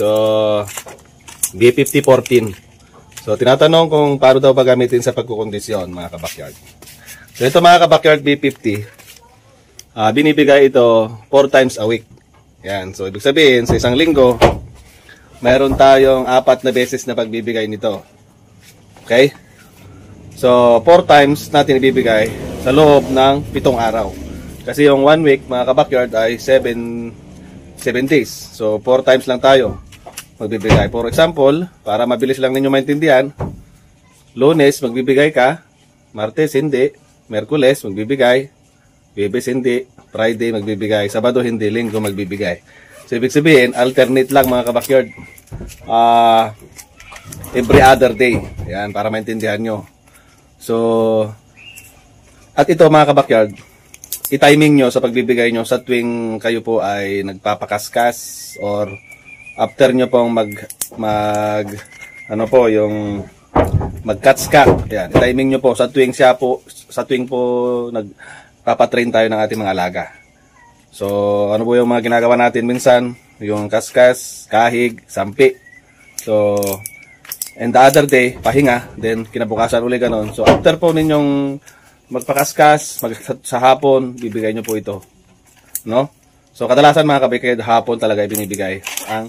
So, B5014. So, tinatanong kung paano daw ba gamitin sa pagkukondisyon, mga kabakyard. So, ito mga kabakyard B50, binibigay ito 4 times a week. Yan. So, ibig sabihin, sa isang linggo, mayroon tayong 4 na beses na pagbibigay nito. Okay? So, 4 times natin ibibigay sa loob ng 7 araw. Kasi yung 1 week, mga kabakyard, ay 7 days. So, 4 times lang tayo magbibigay. For example, para mabilis lang ninyo maintindihan, Lunes, magbibigay ka. Martes, hindi. Merkules, magbibigay. Biyernes, hindi. Friday, magbibigay. Sabado, hindi. Linggo, magbibigay. So, ibig sabihin, alternate lang, mga kabakyard. Every other day. Yan, para maintindihan nyo. So, at ito, mga kabakyard, i-timing nyo sa pagbibigay nyo sa tuwing kayo po ay nagpapakaskas or after nyo pong mag-catch-cut. Yan, i-timing nyo po sa tuwing po nagpapatrain tayo ng ating mga alaga. So, ano po yung mga ginagawa natin minsan? Yung kaskas, kahig, sampi. So, and the other day, pahinga, then kinabukasan ulit ganun. So, after po ninyong magpakaskas, sa hapon, bibigay nyo po ito. No? So, kadalasan mga kabakyard, hapon talaga ibinibigay ang